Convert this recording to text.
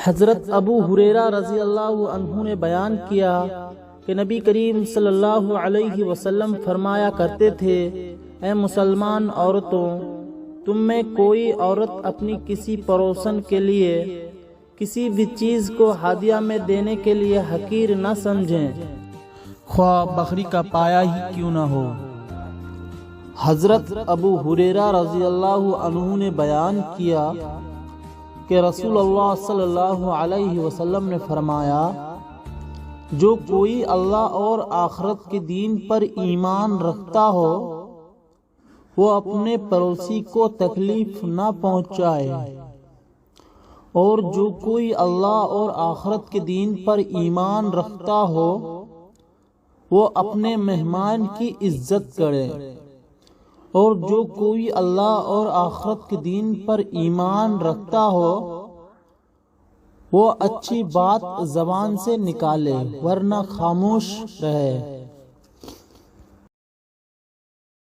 حضرت ابو ہریرہ رضی اللہ عنہ نے بیان کیا کہ نبی کریم صلی اللہ علیہ وسلم فرمایا کرتے تھے، اے مسلمان عورتوں، تم میں کوئی عورت اپنی کسی پڑوسن کے لیے کسی بھی چیز کو ہدیہ میں دینے کے لیے حقیر نہ سمجھیں، خواہ بکری کا پایا ہی کیوں نہ ہو۔ حضرت ابو ہریرہ رضی اللہ عنہ نے بیان کیا کہ رسول اللہ صلی اللہ علیہ وسلم نے فرمایا، جو کوئی اللہ اور آخرت کے دین پر ایمان رکھتا ہو وہ اپنے پڑوسی کو تکلیف نہ پہنچائے، اور جو کوئی اللہ اور آخرت کے دین پر ایمان رکھتا ہو وہ اپنے مہمان کی عزت کرے، اور جو کوئی اللہ اور آخرت کے دین پر ایمان رکھتا ہو وہ اچھی بات زبان سے نکالے ورنہ خاموش رہے۔